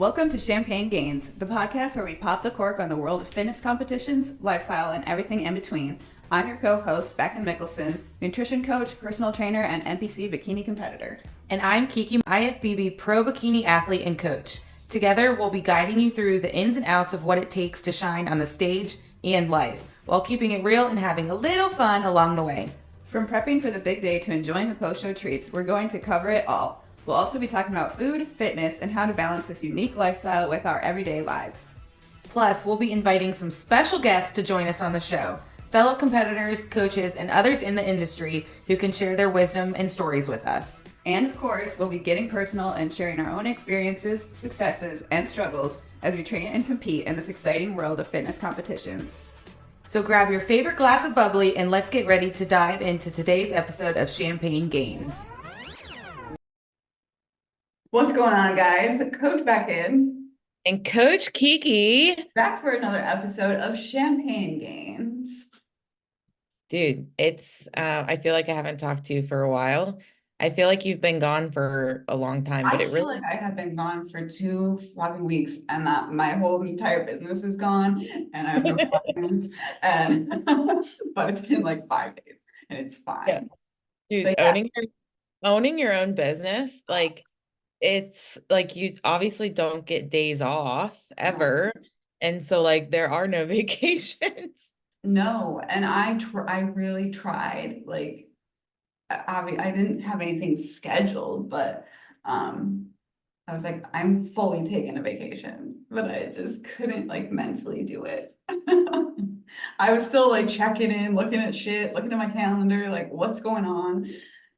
Welcome to Champagne Gains, the podcast where we pop the cork on the world of fitness competitions, lifestyle, and everything in between. I'm your co-host, Becca Mickelson, nutrition coach, personal trainer, and NPC bikini competitor. And I'm Kiki, IFBB pro bikini athlete and coach. Together, we'll be guiding you through the ins and outs of what it takes to shine on the stage and life, while keeping it real and having a little fun along the way. From prepping for the big day to enjoying the post-show treats, we're going to cover it all. We'll also be talking about food, fitness, and how to balance this unique lifestyle with our everyday lives. Plus, we'll be inviting some special guests to join us on the show, fellow competitors, coaches, and others in the industry who can share their wisdom and stories with us. And of course, we'll be getting personal and sharing our own experiences, successes, and struggles as we train and compete in this exciting world of fitness competitions. So grab your favorite glass of bubbly and let's get ready to dive into today's episode of Champagne Gains. What's going on, guys? Coach back in. And Coach Kiki. Back for another episode of Champagne Gains. Dude, I feel like I haven't talked to you for a while. I feel like you've been gone for a long time, but I feel like I have been gone for 2 fucking weeks and that my whole entire business is gone and I have no clients and but it's been like 5 days and it's fine. Yeah. Dude, yeah. owning your own business, like it's like you obviously don't get days off ever. And so like there are no vacations. No, and I really tried. Like I didn't have anything scheduled, but I was like, I'm fully taking a vacation, but I just couldn't like mentally do it. I was still like checking in, looking at shit, looking at my calendar, like what's going on?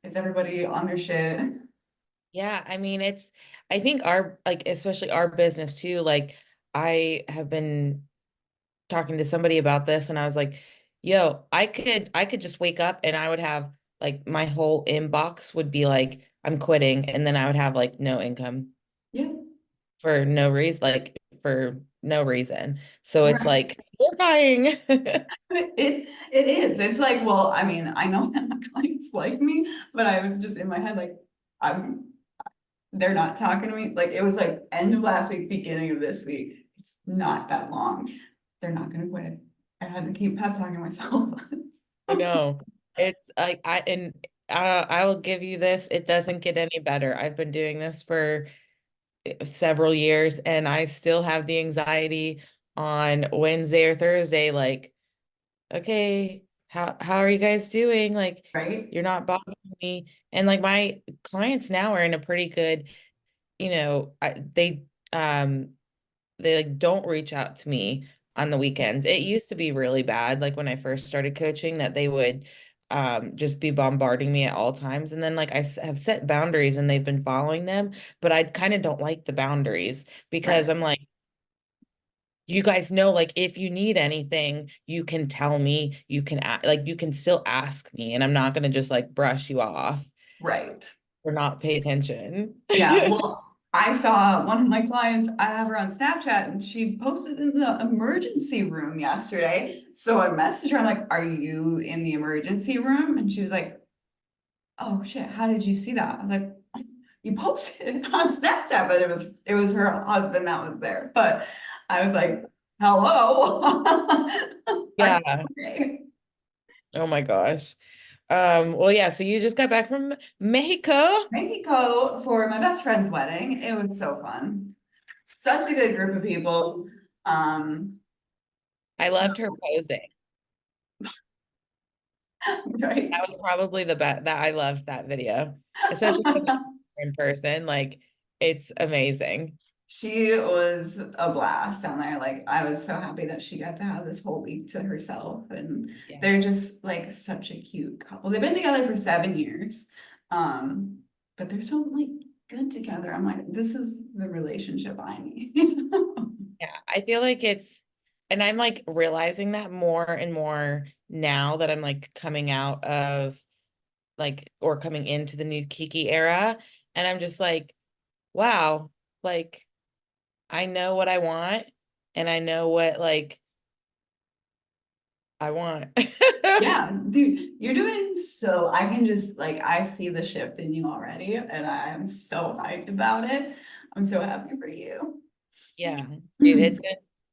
Is everybody on their shit? Yeah, I mean, I think especially our business too, like I have been talking to somebody about this and I was like, yo, I could just wake up and I would have like my whole inbox would be like, I'm quitting, and then I would have like no income. Yeah. For no reason, like for no reason. So it's Right. like horrifying. It is. It's like, well, I mean, I know that my clients like me, but I was just in my head like, they're not talking to me. Like it was like end of last week, beginning of this week. It's not that long. They're not gonna quit. I had to keep pep talking myself. I know. It's like I will give you this. It doesn't get any better. I've been doing this for several years and I still have the anxiety on Wednesday or Thursday, like, okay, how are you guys doing? Like, Right? you're not bothering me. And like my clients now are in a pretty good, they like don't reach out to me on the weekends. It used to be really bad, like when I first started coaching, that they would just be bombarding me at all times. And then like have set boundaries and they've been following them, but I kind of don't like the boundaries because Right. I'm like, you guys know, like if you need anything, you can tell me, you can still ask me, and I'm not going to just like brush you off Right. or not pay attention. Yeah. Well, I saw one of my clients, I have her on Snapchat and she posted in the emergency room yesterday. So I messaged her, I'm like, are you in the emergency room? And she was like, oh shit, how did you see that? I was like, you posted it on Snapchat, but it was her husband that was there. But I was like, hello. Are you Yeah. okay? Oh my gosh. Well, yeah, so you just got back from Mexico. Mexico for my best friend's wedding. It was so fun. Such a good group of people. Um, I so loved her posing. right. That was probably the best. That I loved that video, especially in person. Like it's amazing. She was a blast down there. Like I was so happy that she got to have this whole week to herself. And Yeah. they're just like such a cute couple. They've been together for 7 years. But they're so like good together. I'm like, this is the relationship I need. Yeah, I feel like and I'm like realizing that more and more now that I'm like coming out of like or coming into the new Kiki era. And I'm just like, wow, like I know what I want and I know what like I want. Yeah, dude, you're doing so I can just like I see the shift in you already and I am so hyped about it. I'm so happy for you. Yeah, dude,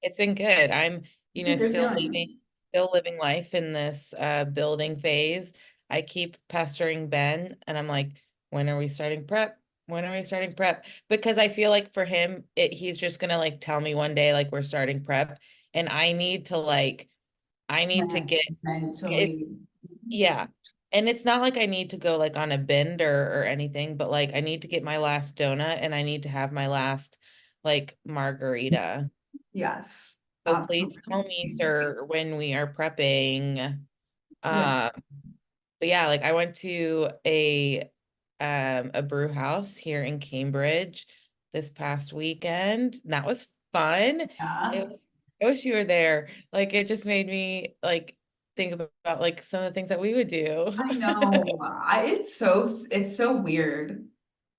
it's been good. I'm, It's a good feeling. still living life in this building phase. I keep pestering Ben and I'm like, when are we starting prep? When are we starting prep? Because I feel like for him, he's just gonna like tell me one day like we're starting prep and I need to get it's Mentally. yeah. And it's not like I need to go like on a bender or anything, but like I need to get my last donut and I need to have my last like margarita. Yes, So please tell absolutely. me, sir, when we are prepping. Yeah. Uh, but yeah, like I went to a brew house here in Cambridge this past weekend. And that was fun. Yeah. I wish you were there. Like it just made me like think about like some of the things that we would do. I know. It's so weird.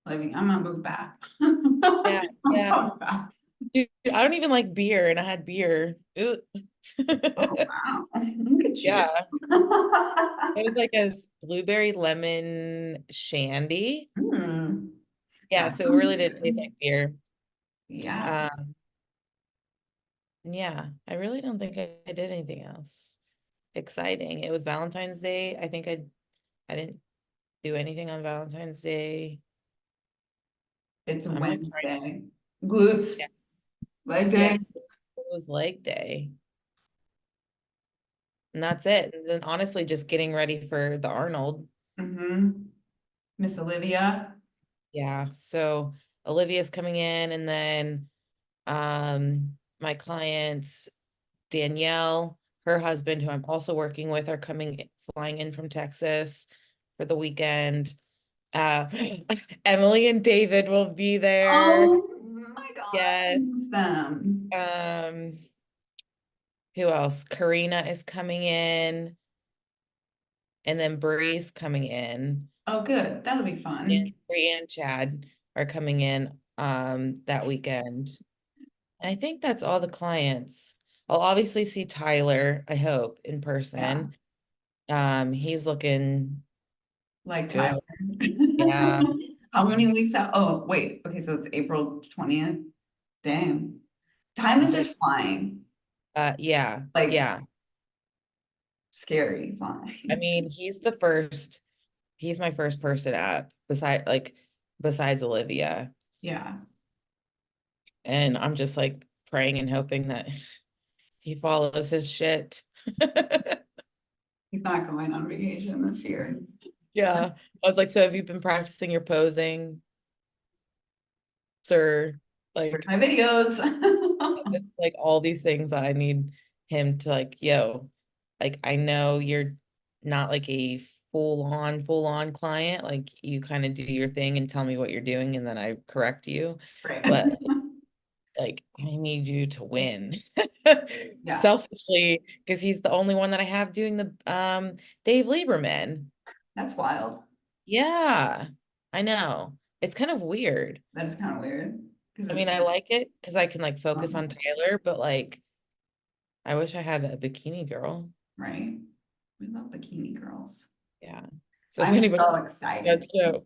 Living. I'm gonna move back. I'm Yeah, yeah. going back. Dude, I don't even like beer, and I had beer. Ugh. Oh wow. Look at you. Yeah, it was like a blueberry lemon shandy. Hmm. Yeah, That so it sounds really did taste good. like beer. Yeah. Um, yeah, I really don't think I did anything else exciting. It was Valentine's Day. I didn't do anything on Valentine's Day. It's a I'm like trying. Wednesday. Glutes. Yeah, Leg yeah, day. it was leg day, and that's it. And then honestly, just getting ready for the Arnold. Mm-hmm. Miss Olivia. Yeah, so Olivia's coming in, and then my clients Danielle, her husband, who I'm also working with, are flying in from Texas for the weekend. Uh, Emily and David will be there. Oh my God, I Yes. miss them. Um, who else? Karina is coming in, and then Bree's coming in. Oh, good. That'll be And fun. Bree and Chad are coming in that weekend. And I think that's all the clients. I'll obviously see Tyler, I hope, in Yeah, person. He's looking like good. Tyler. Yeah. How many weeks out? Oh, wait. Okay, so it's April 20th. Dang. Time is So just flying. yeah, Like yeah. scary I flying. mean, he's my first person up besides Olivia. Yeah. And I'm just like praying and hoping that he follows his shit. He's not going on vacation this year. Yeah. I was like, so have you been practicing your posing, sir? Where's Like my videos? it's like all these things that I need him to like, yo, like I know you're not like a full on client. Like you kind of do your thing and tell me what you're doing and then I correct you. Right. But like I need you to win. Yeah, Selfishly, because he's the only one that I have doing the Dave Lieberman. that's wild. Yeah, I know. It's kind of weird. That is kind of weird because I it's mean, I like it because I can like focus on um, Tyler, but like I wish I had a bikini girl. right. We love bikini girls. Yeah. So if I'm anybody so does excited. show.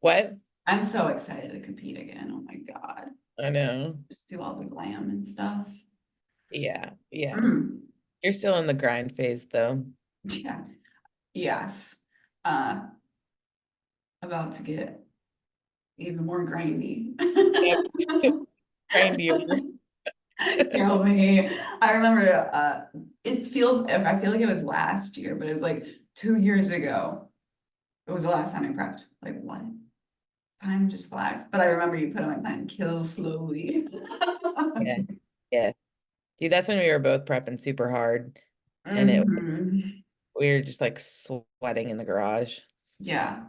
What? I'm so excited to compete again. Oh my God. I know. Just do all the glam and stuff. Yeah. Yeah. Mm, You're still in the grind phase though. yeah. Yes. Uh, about to get even more grindy. Yep. Grindier. Kill me. I remember I feel like it was last year, but it was like 2 years ago. It was the last time I prepped. Like what? Time just flies. But I remember you put on my plan, kill slowly. Yeah. Yeah. Dude, that's when we were both prepping super hard and Mhm. we were just like sweating in the garage. Yeah,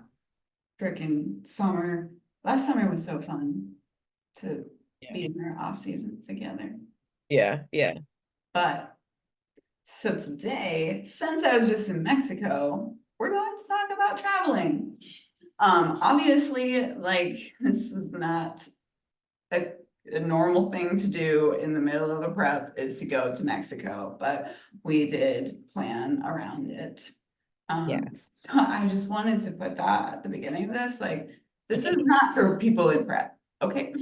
freaking summer. Last summer was so fun to Yeah. be in our off seasons together. Yeah. Yeah. But so today, since I was just in Mexico, we're going to talk about traveling. Obviously, like this was not a, a normal thing to do in the middle of a prep is to go to Mexico, but we did plan around it. Yes. So I just wanted to put that at the beginning of this, like, this is not for people in prep. okay,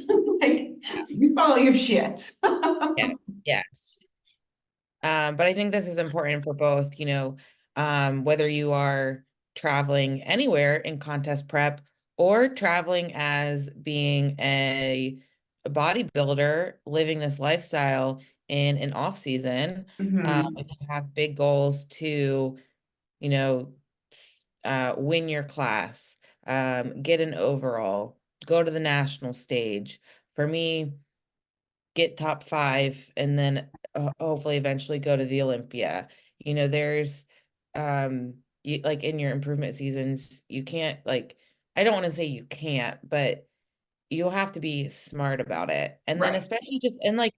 like, you follow your shit. Yeah. Yes. But I think this is important for both, whether you are traveling anywhere in contest prep or traveling as being a bodybuilder, living this lifestyle in an off season, Mhm. if you have big goals to, you know, win your class, get an overall, go to the national stage. For me, get top five, and then hopefully eventually go to the Olympia. There's like in your improvement seasons, you can't like I don't want to say you can't, but you'll have to be smart about it. And then Right. especially just and like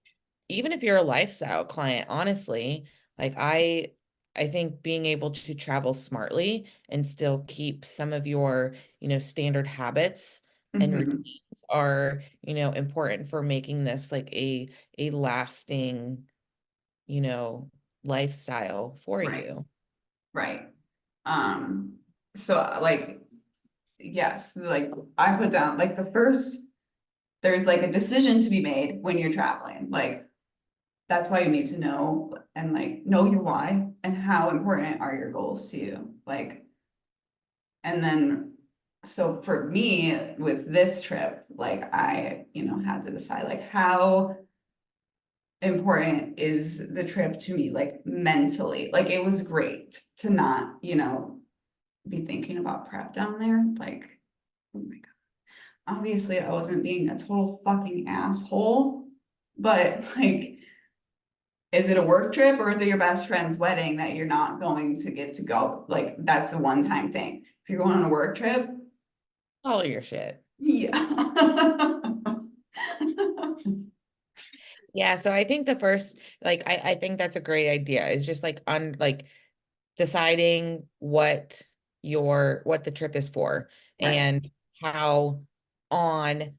even if you're a lifestyle client, honestly, like I think being able to travel smartly and still keep some of your, standard habits and Mhm. routines are, important for making this like a lasting, you know, lifestyle for Right. you. Right. Um, so like, yes, like I put down like the first, there's like a decision to be made when you're traveling. Like that's why you need to know and like know your why and how important are your goals to you. Like, and then so for me with this trip, like I, had to decide like how important is the trip to me, like mentally. Like it was great to not, be thinking about prep down there. Like, oh my God. Obviously, I wasn't being a total fucking asshole, but like, is it a work trip or is it your best friend's wedding that you're not going to get to go? Like, that's a one-time thing. If you're going on a work trip, All your shit. yeah. Yeah, so I think the first, like, I think that's a great idea. Is just like deciding what the trip is for Right. and how on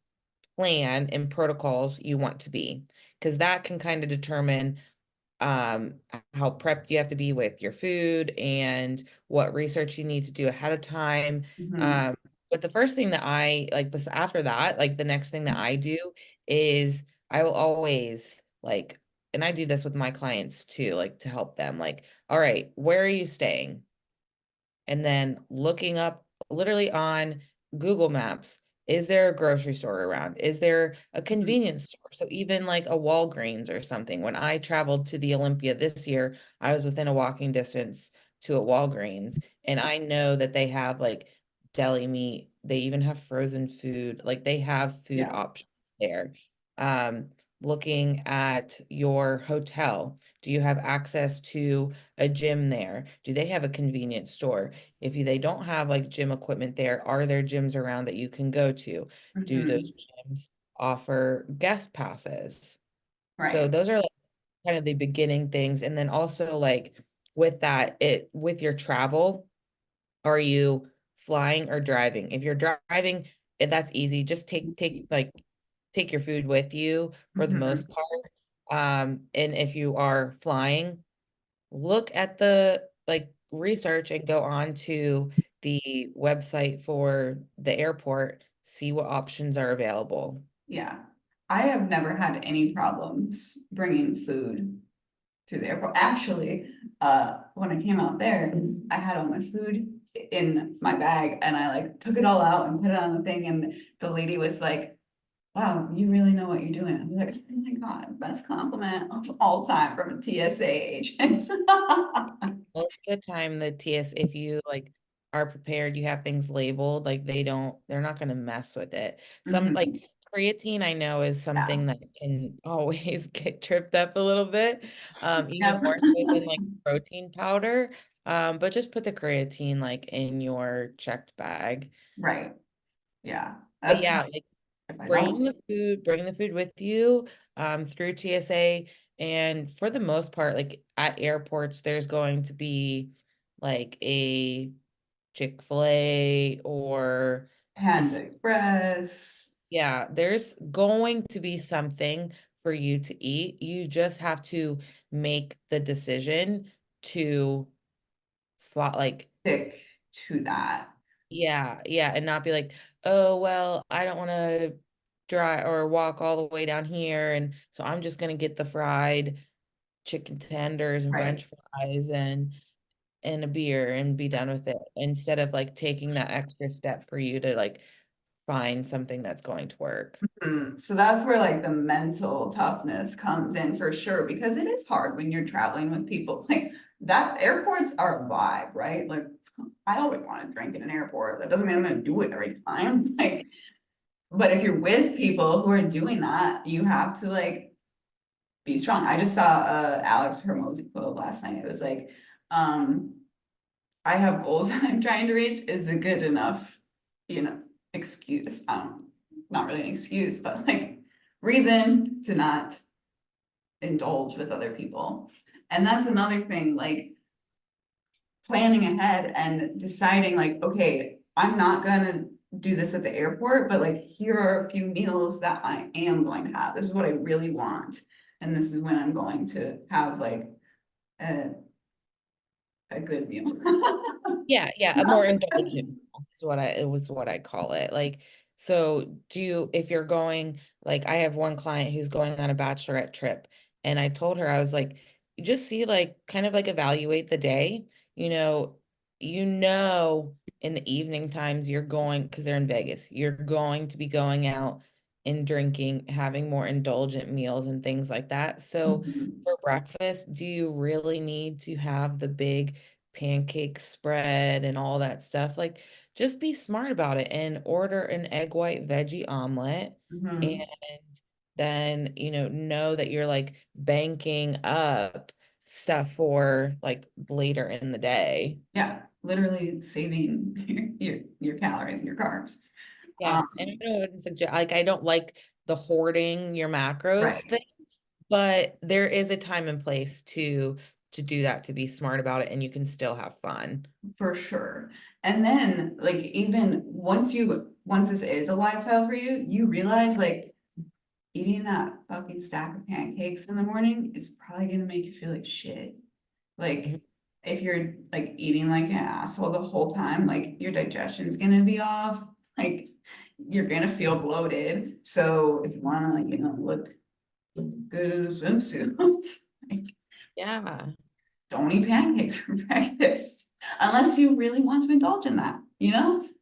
plan and protocols you want to be, because that can kind of determine um how prepped you have to be with your food and what research you need to do ahead of time. Mhm. um but the first thing that I like after that, like the next thing that I do is I will always like, and I do this with my clients too, like to help them, like, all right, where are you staying? And then looking up literally on Google Maps, is there a grocery store around? Is there a Mhm. convenience store? So even like a Walgreens or something. When I traveled to the Olympia this year, I was within a walking distance to a Walgreens, and I know that they have like deli meat. They even have frozen food. Like they have food Yeah. options there. Um, Looking at your hotel, do you have access to a gym there? Do they have a convenience store? If they don't have like gym equipment there, are there gyms around that you can go to? Do those Mhm. gyms offer guest passes? So Right. those are like kind of the beginning things. And then also like with that, with your travel, are you flying or driving? If you're driving, that's easy. Just take your food with you for the Mhm. most part. And if you are flying, look at the like research and go on to the website for the airport, see what options are available. Yeah. I have never had any problems bringing food through the airport. Actually, when I came out there, I had all my food in my bag and I like took it all out and put it on the thing. And the lady was like, wow, you really know what you're doing. I was like, oh my God, best compliment of all time from a TSA agent. Most of the time, the TS, if you like are prepared, you have things labeled, like they're not going to mess with it. Some Mhm. like creatine, I know is Yeah. something that can always get tripped up a little bit, even Yep. more so than like protein powder. But just put the creatine like in your checked bag. Right. Yeah. But That's yeah, fine like if I don't. bring the food with you through TSA. And for the most part, like at airports, there's going to be like a Chick-fil-A or a, Panda Express. yeah, there's going to be something for you to eat. You just have to make the decision to like, Stick to that. yeah, yeah, and not be like, oh, well, I don't want to drive or walk all the way down here, and so I'm just gonna get the fried chicken tenders and Right. French fries and a beer and be done with it, instead of like taking that extra step for you to like find something that's going to work. So that's where like the mental toughness comes in for sure, because it is hard when you're traveling with people. Like that airports are a vibe, right? Like I always want to drink in an airport. That doesn't mean I'm gonna do it every time. Like, but if you're with people who are doing that, you have to like be strong. I just saw Alex Hermosi quote last night. It was like, um, I have goals that I'm trying to reach. Is a good enough, you know, excuse? Not really an excuse, but like reason to not indulge with other people. And that's another thing, like planning ahead and deciding like, okay, I'm not gonna do this at the airport, but like here are a few meals that I am going to have. This is what I really want. And this is when I'm going to have like a, a good meal. Yeah, yeah, a more indulgent meal is what it was what I call it. Like, so do you, if you're going, like I have one client who's going on a bachelorette trip, and I told her, I was like, you just see like kind of like evaluate the day, in the evening times you're going, because they're in Vegas, you're going to be going out and drinking, having more indulgent meals and things like that. So Mhm. for breakfast, do you really need to have the big pancake spread and all that stuff? Like, just be smart about it and order an egg white veggie omelet, and Mhm. then know that you're like banking up stuff for like later in the day. Yeah, literally saving your calories and your carbs. Yeah, Um, and I don't suggest, like, I don't like the hoarding your macros right. thing, but there is a time and place to do that, to be smart about it, and you can still have fun. For sure. And then like even once this is a lifestyle for you, you realize like eating that fucking stack of pancakes in the morning is probably gonna make you feel like shit. Mhm. Like if you're like eating like an asshole the whole time, like your digestion's gonna be off, like you're gonna feel bloated. So if you wanna like, look good in a swimsuit, like Yeah. don't eat pancakes for breakfast unless you really want to indulge in that,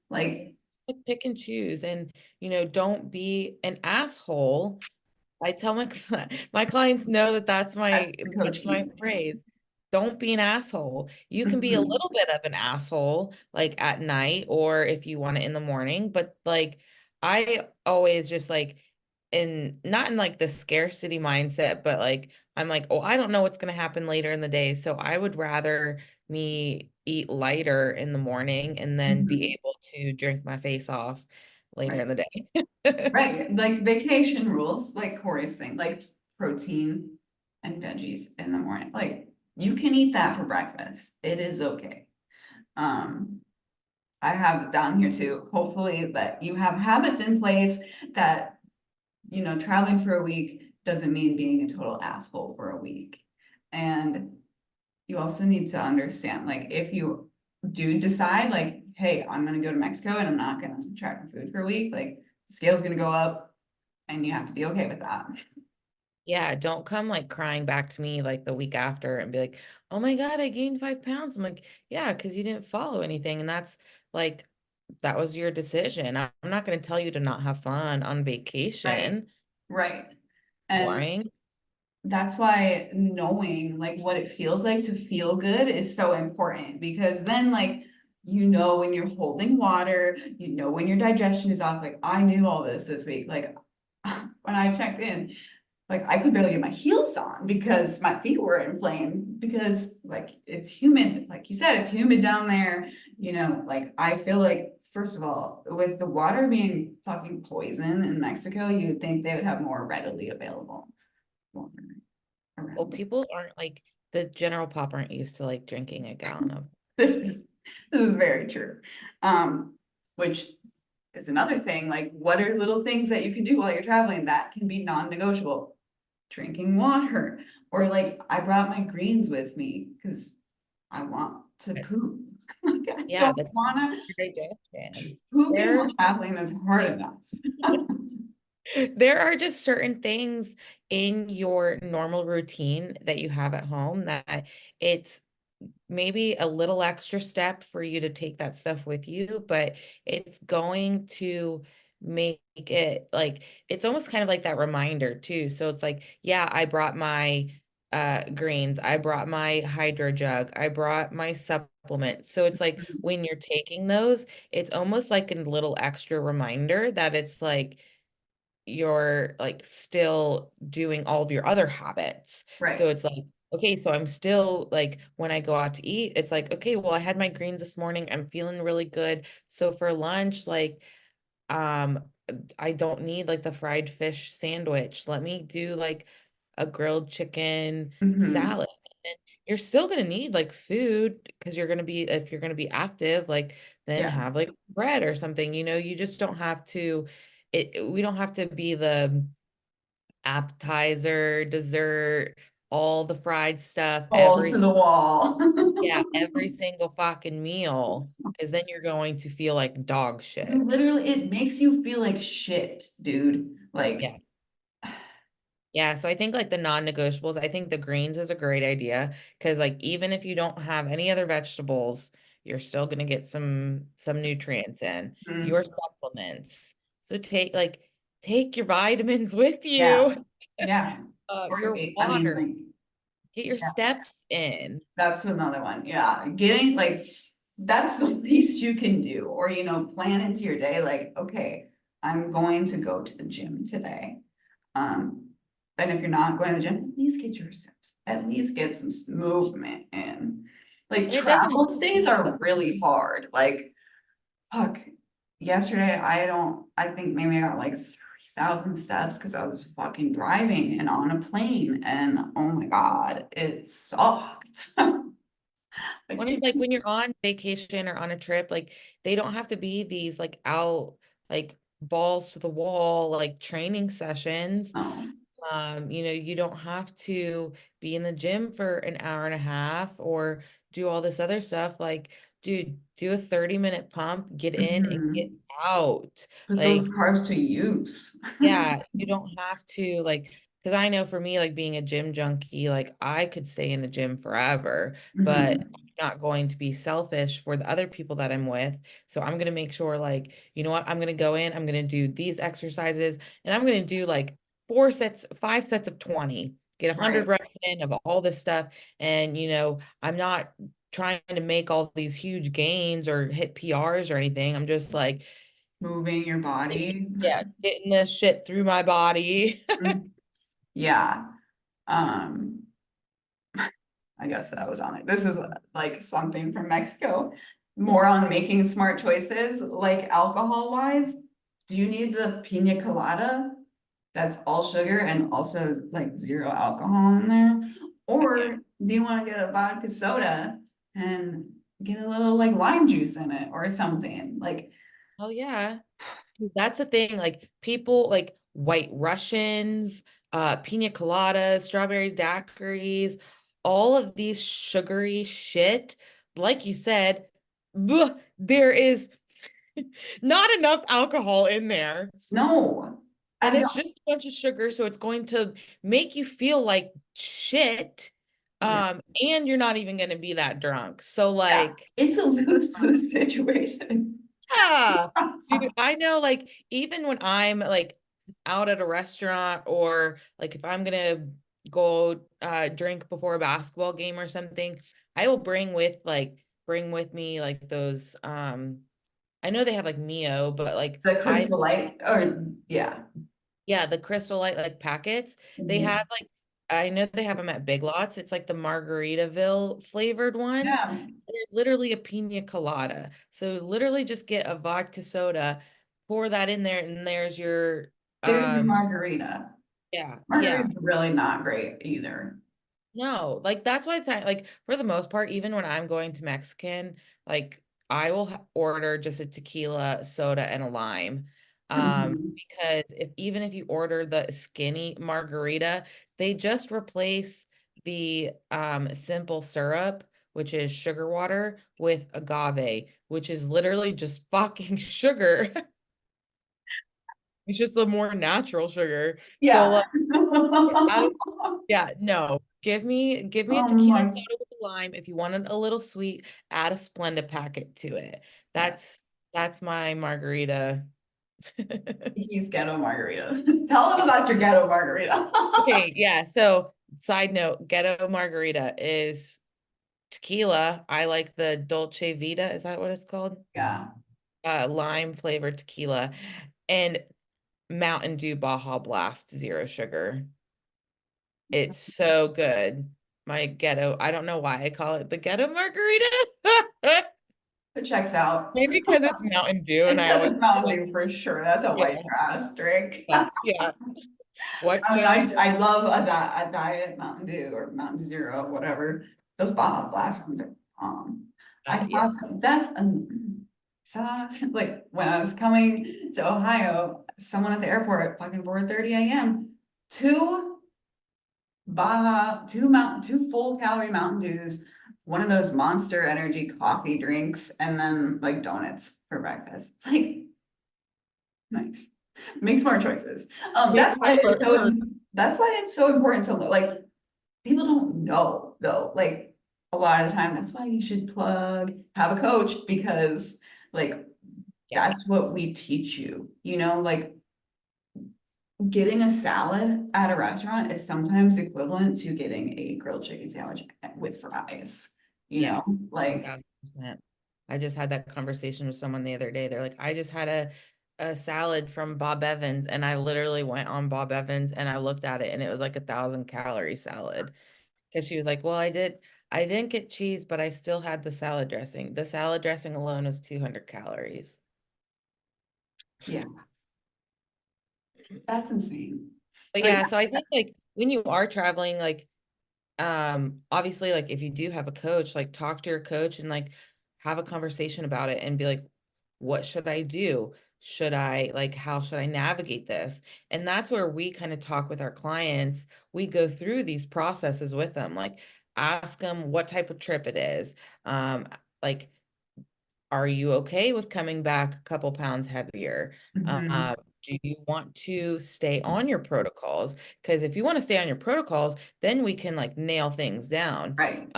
Like, Like, pick and choose, and don't be an asshole. I tell my clients know that that's the that's coach my key. phrase. Don't be an asshole. You can be a Mhm. little bit of an asshole like at night, or if you want it in the morning, but like I always just like, in not in like the scarcity mindset, but like I'm like, oh, I don't know what's gonna happen later in the day. So I would rather me eat lighter in the morning and then be Mhm. able to drink my face off later Right, in the day. right. Like vacation rules, like Corey's thing, like protein and veggies in the morning. Like you can eat that for breakfast. It is okay. Um, I have it down here too. Hopefully that you have habits in place that, traveling for a week doesn't mean being a total asshole for a week. And you also need to understand, like, if you do decide, like, hey, I'm gonna go to Mexico and I'm not gonna track my food for a week, like, the scale's gonna go up and you have to be okay with that. Yeah, don't come like crying back to me like the week after and be like, oh my God, I gained 5 pounds. I'm like, yeah, because you didn't follow anything. And that's like, that was your decision. I'm not going to tell you to not have fun on Right, vacation. right. And Boring. that's why knowing like what it feels like to feel good is so important, because then like when you're holding water, when your digestion is off. Like I knew all this week. Like when I checked in, like I could barely get my heels on because my feet were inflamed, because like it's humid, like you said, it's humid down there, like I feel like first of all, with the water being fucking poison in Mexico, you'd think they would have more readily available water Well, around. people aren't like, the general pop aren't used to like drinking a gallon of. This is this is very true. Which is another thing, like what are little things that you can do while you're traveling that can be non-negotiable? Drinking water, or like I brought my greens with me because I want to poop. Like I Yeah, don't that's wanna your digestion. pooping while There traveling is hard enough. There are just certain things in your normal routine that you have at home that it's maybe a little extra step for you to take that stuff with you, but it's going to make it like it's almost kind of like that reminder too. So it's like, yeah, I brought my greens, I brought my hydro jug, I brought my supplements. So it's like when you're taking those, it's almost like a little extra reminder that it's like you're like still doing all of your other habits. So Right. it's like, okay, so I'm still like when I go out to eat, it's like, okay, well, I had my greens this morning. I'm feeling really good. So for lunch, like, um, I don't need like the fried fish sandwich. Let me do like a grilled chicken Hmm. salad. And you're still gonna need like food because you're gonna be if you're gonna be active, like then Yeah. have like bread or something. You just don't have to we don't have to be the appetizer, dessert, all the fried stuff, Balls to the wall. every single fucking meal, because then you're going to feel like dog You shit. literally, it makes you feel like shit, dude. Like, Yeah. Yeah, so I think like the non-negotiables, I think the greens is a great idea because like even if you don't have any other vegetables, you're still gonna get some nutrients in mm, your supplements. So take your vitamins with yeah, you, yeah. Or, your I mean, water, like, get your yeah, steps in. that's another one. Yeah. Getting like, that's the least you can do. Or, plan into your day, like, okay, I'm going to go to the gym today. Um, and if you're not going to the gym, at least get your steps, at least get some movement in. Like And it doesn't have travel to days be are really hard. Like, fuck, yesterday I think maybe I got like 3,000 steps because I was fucking driving and on a plane, and oh my God, it sucked. when it's like when you're on vacation or on a trip, like they don't have to be these like out like balls to the wall like training sessions. Oh, You don't have to be in the gym for an hour and a half or do all this other stuff. Like, dude, do a 30-minute pump, get in and get mhm. out. Put those Like, carbs to use. yeah, you don't have to like, because I know for me, like being a gym junkie, like I could stay in the gym forever, but Mhm. I'm not going to be selfish for the other people that I'm with. So I'm gonna make sure, like, you know what, I'm gonna go in, I'm gonna do these exercises, and I'm gonna do like 5 sets of 20, get 100 Right. reps in of all this stuff. And I'm not trying to make all these huge gains or hit PRs or anything. I'm just like, Moving your body. yeah, getting this shit through my body. Mm, yeah. Um, I guess that was on it. This is like something from Mexico. More on making smart choices, like alcohol wise. Do you need the pina colada? That's all sugar and also like zero alcohol in there? Yeah. Or do you want to get a vodka soda and get a little like lime juice in it or something? Like, Oh yeah. That's the thing. Like people like White Russians, pina coladas, strawberry daiquiris, all of these sugary shit. Like you said, there is not enough alcohol in there. no. And And it's just a bunch of sugar, so it's going to make you feel like shit. yeah, And you're not even going to be that drunk. So yeah, like it's a lose-lose situation. yeah. Dude, I know like even when I'm like out at a restaurant or like if I'm gonna go drink before a basketball game or something, I will bring with me like those I know they have like Mio, but like The I Crystal Light, or yeah. yeah, the Crystal Light like packets. They have Mhm. like I know they have them at Big Lots. It's like the Margaritaville flavored ones. Yeah, They're literally a pina colada. So literally just get a vodka soda, pour that in there, and there's your there's your um margarita. yeah. Margarita's really not great either. No, like that's why it's not like for the most part, even when I'm going to Mexican, like I will order just a tequila, soda, and a lime. Mhm. Because even if you order the skinny margarita, they just replace the simple syrup, which is sugar water, with agave, which is literally just fucking sugar. It's just a more natural sugar. So Yeah. like, I don't, yeah, no. Give me a Oh tequila my, soda with lime. If you want it a little sweet, add a Splenda packet to it. yeah, That's my margarita. he's ghetto margarita. Tell him about your ghetto margarita. Okay, yeah. So side note, ghetto margarita is tequila. I like the Dolce Vita. Is that what it's called? Yeah. Lime flavored tequila and Mountain Dew Baja Blast zero sugar. It's so good. My ghetto, I don't know why I call it the ghetto margarita. It checks out. Maybe because it's Mountain Dew and It's I because always it's Mountain Dew for sure. That's a white yeah, trash drink. yeah. What I mean, can I love a diet Mountain Dew or Mountain Zero, whatever. Those Baja Blast ones are I saw yeah. some, saw like when I was coming to Ohio, someone at the airport, fucking 4:30 a.m. Two two full calorie Mountain Dews, one of those Monster Energy coffee drinks, and then like donuts for breakfast. It's like nice. Make smart choices. Make more. That's why it's so important to like people don't know though. Like a lot of the time, that's why you should have a coach because like Yeah. that's what we teach you. You know, like getting a salad at a restaurant is sometimes equivalent to getting a grilled chicken sandwich with fries. You Yeah. know, like 1000%. I just had that conversation with someone the other day. They're like, I just had a salad from Bob Evans, and I literally went on Bob Evans and I looked at it and it was like 1,000 calorie salad. Because she was like, well, I didn't get cheese, but I still had the salad dressing. The salad dressing alone was 200 calories. yeah, that's insane. But But yeah, so I think like when you are traveling, like obviously like if you do have a coach, like talk to your coach and like have a conversation about it and be like, what should I do? Should I like how should I navigate this? And that's where we kind of talk with our clients. We go through these processes with them, like ask them what type of trip it is. Like are you okay with coming back a couple pounds heavier? mhm, Do you want to stay on your protocols? Because if you want to stay on your protocols, then we can like nail things down. right.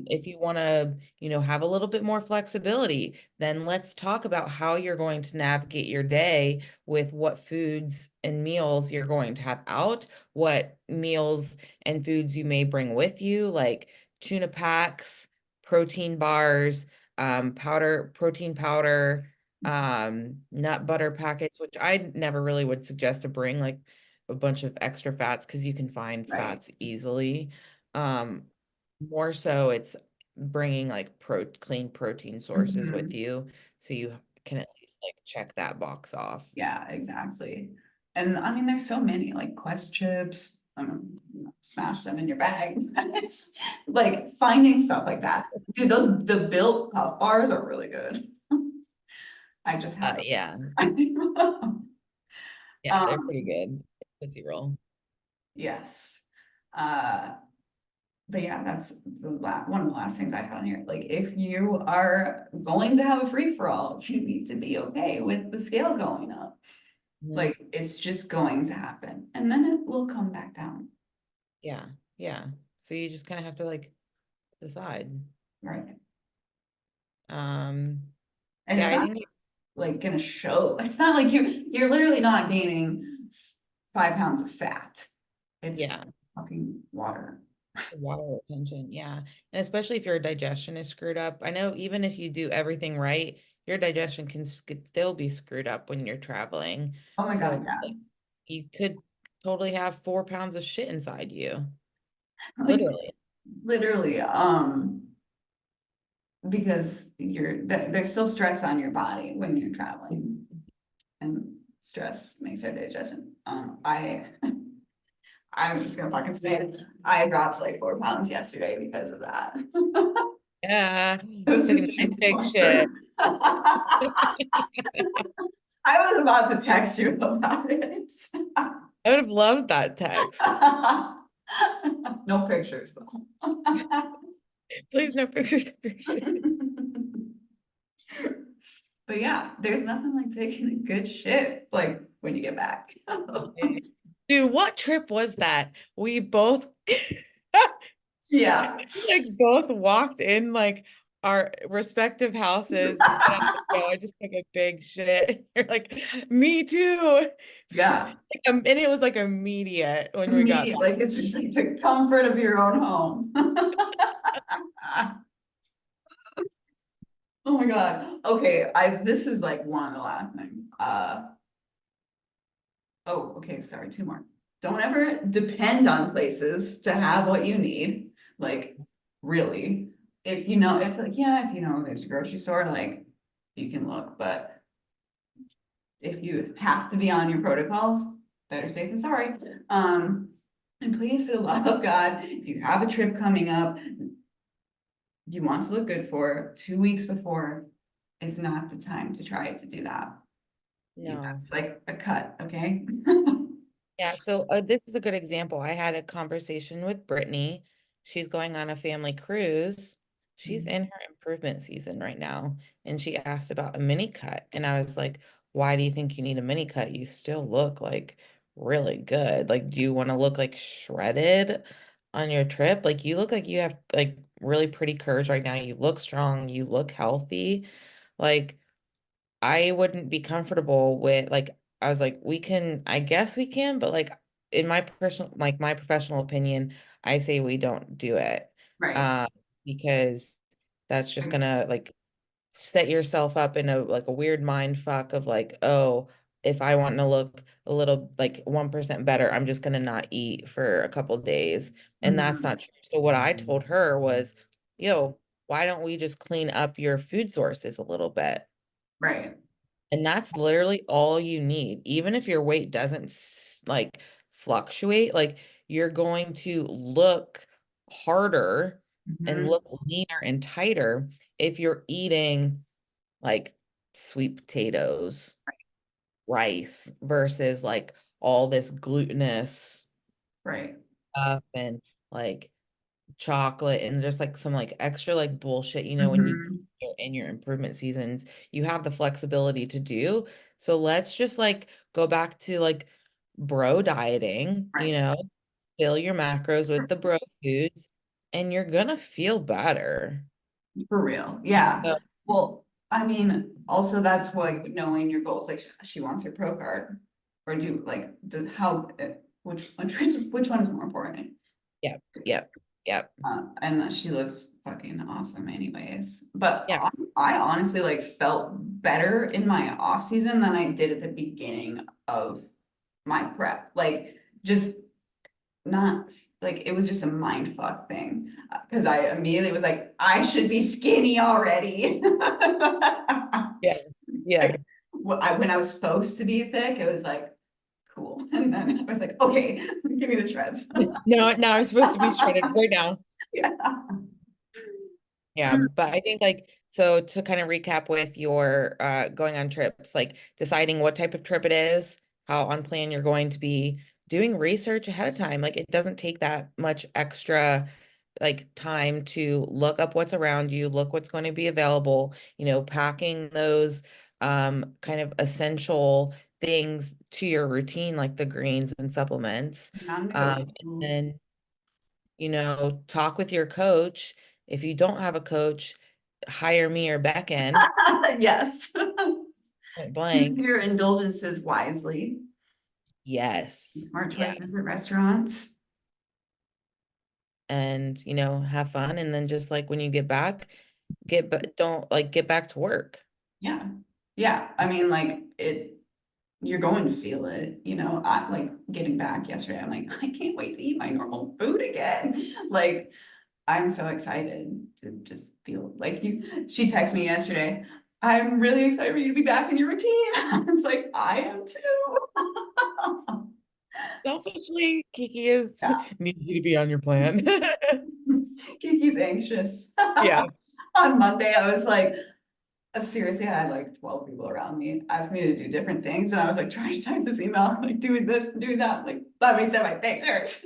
If you want to, have a little bit more flexibility, then let's talk about how you're going to navigate your day with what foods and meals you're going to have out, what meals and foods you may bring with you, like tuna packs, protein bars, protein powder, nut butter packets, which I never really would suggest to bring like a bunch of extra fats because you can find Right. fats easily. Um, More so it's bringing like clean protein sources with Mhm. you so you can at least like check that box off. Yeah, exactly. And I mean, there's so many like Quest chips, smash them in your bag. It's like finding stuff like that. Dude, the built puff bars are really good. I just had Yeah, them. yeah, they're pretty Um, good. Tootsie Roll. yes. Uh, but yeah, that's one of the last things I had on here. Like, if you are going to have a free for all, you need to be okay with the scale going up. Mhm. Like, it's just going to happen, and then it will come back down, Yeah, yeah. So you just kind of have to like decide. right? Um, And yeah, it's I not think like gonna show. It's not like you're literally not gaining 5 pounds of fat. It's yeah. fucking water. Water retention, yeah. And especially if your digestion is screwed up. I know even if you do everything right, your digestion can still be screwed up when you're traveling. Oh my God, So yeah. like, you could totally have 4 pounds of shit inside you. Like Literally. literally, because there's still stress on your body when you're traveling, and stress makes our digestion. I'm just gonna fucking say it. I dropped like 4 pounds yesterday because of that. Yeah. It was Took a a nice two big shit. pointer. I was about to text you about it. I would have loved that text. No pictures though. Please no pictures of your shit. But yeah, there's nothing like taking a good shit. Like when you get back. Dude, what trip was that? We both Yeah. like both walked in like our respective houses. And I was like, yo, I just took a big shit. You're like, me too. Yeah. And it was like immediate when we got Immediate, like it's just like the comfort of your own home. Oh my God. Okay, this is like one of the last things. Oh, okay, sorry, two more. Don't ever depend on places to have what you need. Like, really. If you know, if like, yeah, if you know there's a grocery store, like you can look, but if you have to be on your protocols, better safe than sorry. And please, for the love of God, if you have a trip coming up, you want to look good for 2 weeks before is not the time to try to do that. no. That's like a cut, okay? Yeah, so this is a good example. I had a conversation with Brittany. She's going on a family cruise. She's in her improvement season right now, and she asked about a mini cut. And I was like, why do you think you need a mini cut? You still look like really good. Like, do you want to look like shredded on your trip? Like, you look like you have like really pretty curves right now. You look strong, you look healthy. Like, I wouldn't be comfortable with like I was like we can I guess we can but like in my personal like my professional opinion I say we don't do it Right. uh because that's just gonna like set yourself up in a like a weird mind fuck of like oh if I want to look a little like 1% better I'm just gonna not eat for a couple days and that's Mhm. not true. So what I told her was yo why don't we just clean up your food sources a little bit. Right. And that's literally all you need. Even if your weight doesn't like fluctuate, like you're going to look harder and Mhm. look leaner and tighter if you're eating like sweet potatoes, rice versus like all this glutinous Right. stuff and like chocolate and just like some like extra like bullshit, when Mhm. you're in your improvement seasons, you have the flexibility to do. So let's just like go back to like bro dieting, Right. fill your macros with the bro foods and you're gonna feel better. For real. Yeah. So Well, I mean, also that's like knowing your goals. Like she wants her pro card, or do you like how which one is more important? yep, yep, yep. And she looks fucking awesome anyways. But Yeah. I honestly like felt better in my off season than I did at the beginning of my prep. Like just not like it was just a mind fuck thing because I immediately was like, I should be skinny already. Yeah. Yeah. Like when I was supposed to be thick, it was like cool. And then I was like, okay, give me the shreds. No, now I'm supposed to be shredded right now. Yeah. Yeah, but I think like so to kind of recap with your going on trips, like deciding what type of trip it is, how on plan you're going to be, doing research ahead of time. Like it doesn't take that much extra like time to look up what's around you, look what's going to be available, packing those kind of essential things to your routine like the greens and supplements. And Non-negotiables. then talk with your coach. If you don't have a coach, hire me or Beckon, Yes. point Choose blank. your indulgences wisely. Yes. Smart Yeah. choices at restaurants. And, have fun. And then just like when you get back, don't like get back to work. Yeah. Yeah. I mean, like you're going to feel it, I like getting back yesterday. I'm like, I can't wait to eat my normal food again. Like, I'm so excited to just feel like she texted me yesterday. I'm really excited for you to be back in your routine. I was like, I am too. Selfishly, Kiki is Yeah. needs you to be on your plan. Kiki's anxious. Yeah. On Monday, I was like, seriously, I had like 12 people around me ask me to do different things. And I was like trying to type this email, like doing this, doing that, like, let me send my pictures.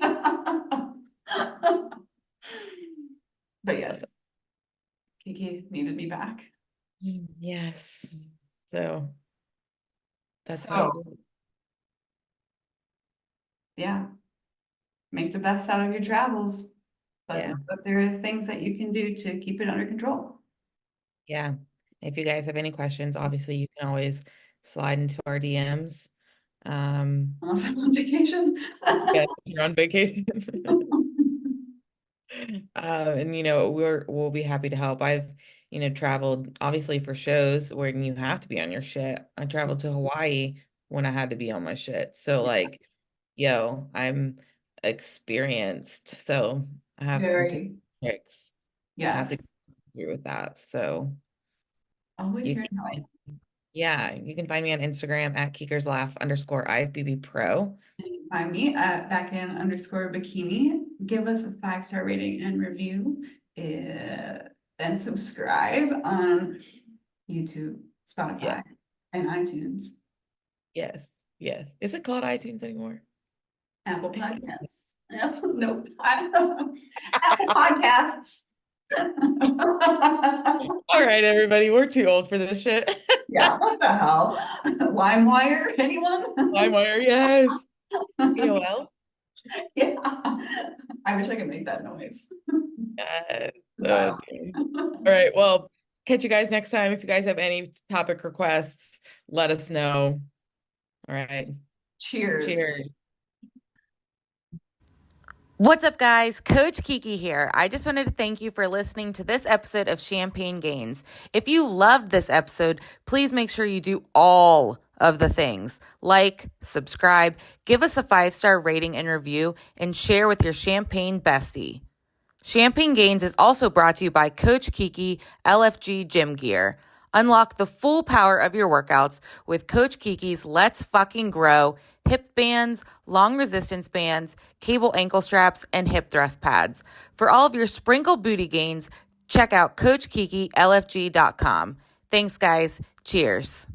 But yes, Kiki needed me back. Yes. So that's how So it is. yeah, make the best out of your travels. But Yeah. know that there are things that you can do to keep it under control. Yeah. If you guys have any questions, obviously you can always slide into our DMs. Unless I'm on vacation. Yeah, if you're on vacation. And we'll be happy to help. I've, traveled obviously for shows when you have to be on your shit. I traveled to Hawaii when I had to be on my shit. So like, I'm experienced. So I have some tips Very, and tricks. I have to go yes. through with that. So Always you here to can, help. yeah, you can find me on Instagram at keekerslaugh_IFBB pro. And you can find me at backin_bikini. Give us a 5-star rating and review. And subscribe on YouTube, Yeah. Spotify, and iTunes, Yes. Yes. Is it called iTunes anymore? Apple Podcasts. Nope. Apple Podcasts. All right, everybody, we're too old for this shit. Yeah, what the hell? LimeWire, anyone? LimeWire, yes. AOL, Yeah. I wish I could make that noise. yes. Dial. Okay. All right, well, catch you guys next time. If you guys have any topic requests, let us know. All right. Cheers. Cheers. What's up, guys? Coach Kiki here. I just wanted to thank you for listening to this episode of Champagne Gains. If you loved this episode, please make sure you do all of the things like, subscribe, give us a 5-star rating and review, and share with your champagne bestie. Champagne Gains is also brought to you by Coach Kiki LFG Gym Gear. Unlock the full power of your workouts with Coach Kiki's Let's Fucking Grow hip bands, long resistance bands, cable ankle straps, and hip thrust pads. For all of your sprinkle booty gains, check out CoachKikiLFG.com. Thanks, guys. Cheers.